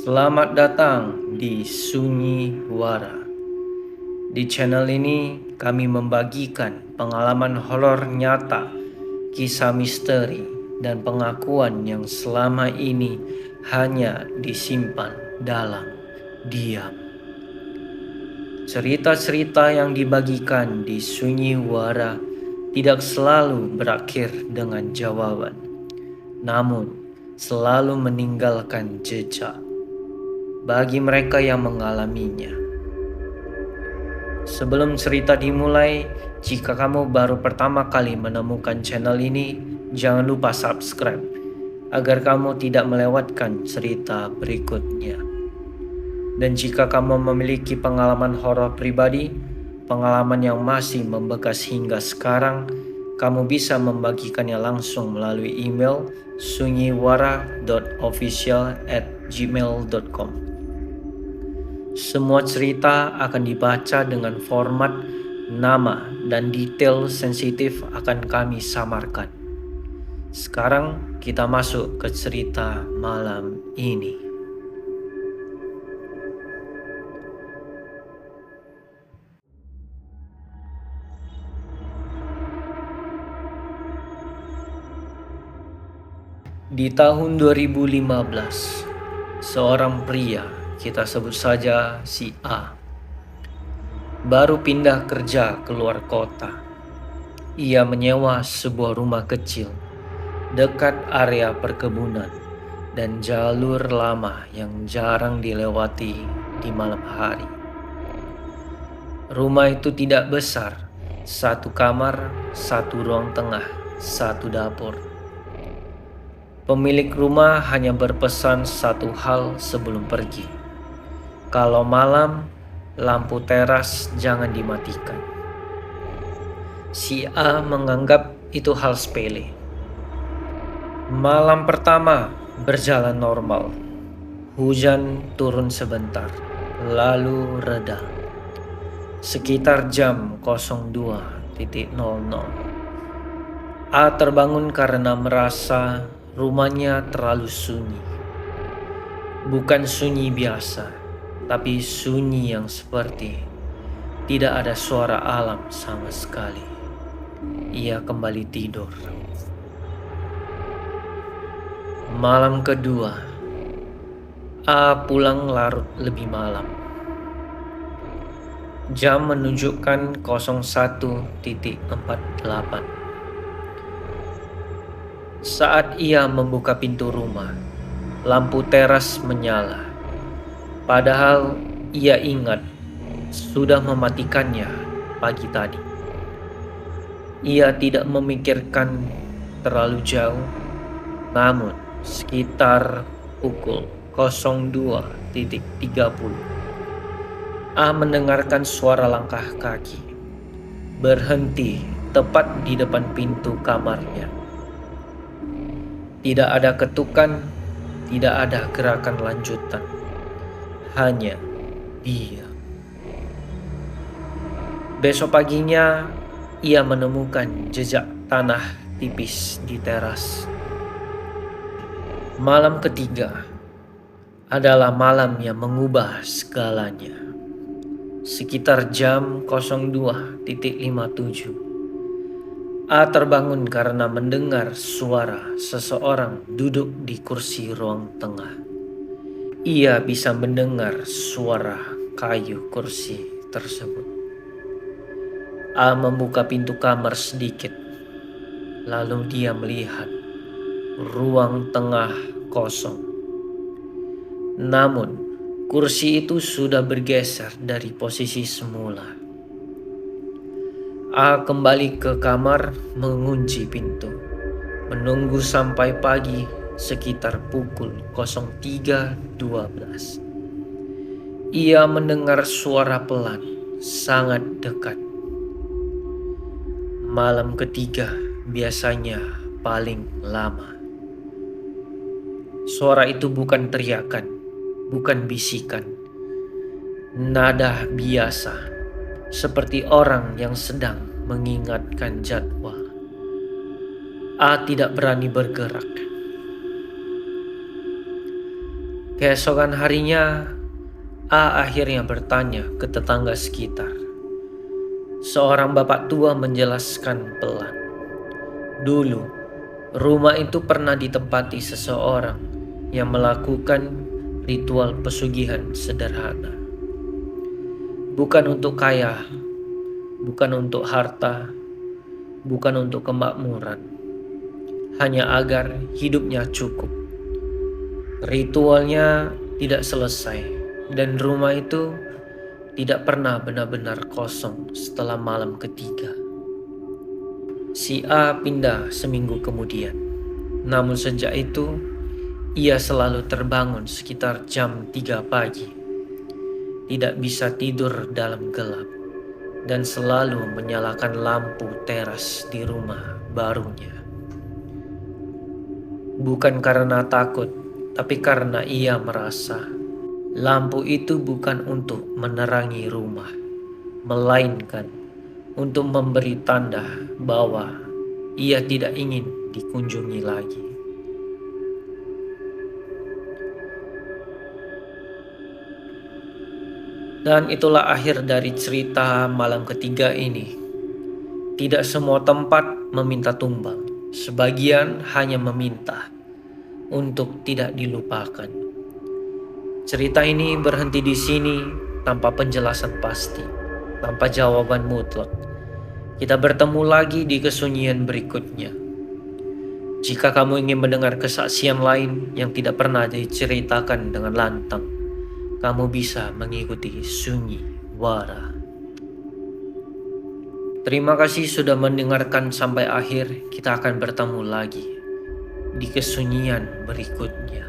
Selamat datang di Sunyiwara. Di channel ini kami membagikan pengalaman horor nyata, kisah misteri, dan pengakuan yang selama ini hanya disimpan dalam diam. Cerita-cerita yang dibagikan di Sunyiwara tidak selalu berakhir dengan jawaban, namun selalu meninggalkan jejak bagi mereka yang mengalaminya. Sebelum cerita dimulai, jika kamu baru pertama kali menemukan channel ini, jangan lupa subscribe agar kamu tidak melewatkan cerita berikutnya. Dan jika kamu memiliki pengalaman horor pribadi, pengalaman yang masih membekas hingga sekarang, kamu bisa membagikannya langsung melalui email sunyiwara.official@gmail.com. Semua cerita akan dibaca dengan format, nama, dan detail sensitif akan kami samarkan. Sekarang kita masuk ke cerita malam ini. Di tahun 2015, seorang pria, kita sebut saja si A, baru pindah kerja keluar kota. Ia menyewa sebuah rumah kecil dekat area perkebunan dan jalur lama yang jarang dilewati di malam hari. Rumah itu tidak besar, satu kamar, satu ruang tengah, satu dapur. Pemilik rumah hanya berpesan satu hal sebelum pergi. Kalau malam, lampu teras jangan dimatikan. Si A menganggap itu hal sepele. Malam pertama berjalan normal. Hujan turun sebentar, lalu reda. Sekitar jam 02.00, A terbangun karena merasa rumahnya terlalu sunyi. Bukan sunyi biasa, tapi sunyi yang seperti tidak ada suara alam sama sekali. Ia kembali tidur. Malam kedua, A pulang larut lebih malam. Jam menunjukkan 01.48. Saat ia membuka pintu rumah, lampu teras menyala. Padahal ia ingat sudah mematikannya pagi tadi. Ia tidak memikirkan terlalu jauh, namun sekitar pukul 02.30, A mendengarkan suara langkah kaki berhenti tepat di depan pintu kamarnya. Tidak ada ketukan, tidak ada gerakan lanjutan, hanya dia. Besok paginya, ia menemukan jejak tanah tipis di teras. Malam ketiga adalah malam yang mengubah segalanya. Sekitar jam 02.57, A terbangun karena mendengar suara seseorang duduk di kursi ruang tengah. Ia bisa mendengar suara kayu kursi tersebut. A membuka pintu kamar sedikit, lalu dia melihat ruang tengah kosong. Namun, kursi itu sudah bergeser dari posisi semula. A kembali ke kamar, mengunci pintu, menunggu sampai pagi sekitar pukul 03.12. Ia mendengar suara pelan, sangat dekat. Malam ketiga biasanya paling lama. Suara itu bukan teriakan, bukan bisikan. Nada biasa, seperti orang yang sedang mengingatkan jadwal. A tidak berani bergerak. Keesokan harinya, A akhirnya bertanya ke tetangga sekitar. Seorang bapak tua menjelaskan pelan. Dulu, rumah itu pernah ditempati seseorang yang melakukan ritual pesugihan sederhana. Bukan untuk kaya, bukan untuk harta, bukan untuk kemakmuran, hanya agar hidupnya cukup. Ritualnya tidak selesai, dan rumah itu tidak pernah benar-benar kosong setelah malam ketiga. Si A pindah seminggu kemudian. Namun sejak itu, ia selalu terbangun sekitar jam 3 pagi. Tidak bisa tidur dalam gelap dan selalu menyalakan lampu teras di rumah barunya. Bukan karena takut, tapi karena ia merasa lampu itu bukan untuk menerangi rumah, melainkan untuk memberi tanda bahwa ia tidak ingin dikunjungi lagi. Dan itulah akhir dari cerita malam ketiga ini. Tidak semua tempat meminta tumbang, sebagian hanya meminta untuk tidak dilupakan. Cerita ini berhenti di sini tanpa penjelasan pasti, tanpa jawaban mutlak. Kita bertemu lagi di kesunyian berikutnya. Jika kamu ingin mendengar kesaksian lain yang tidak pernah diceritakan dengan lantang, kamu bisa mengikuti Sunyi Wara. Terima kasih sudah mendengarkan sampai akhir. Kita akan bertemu lagi di kesunyian berikutnya.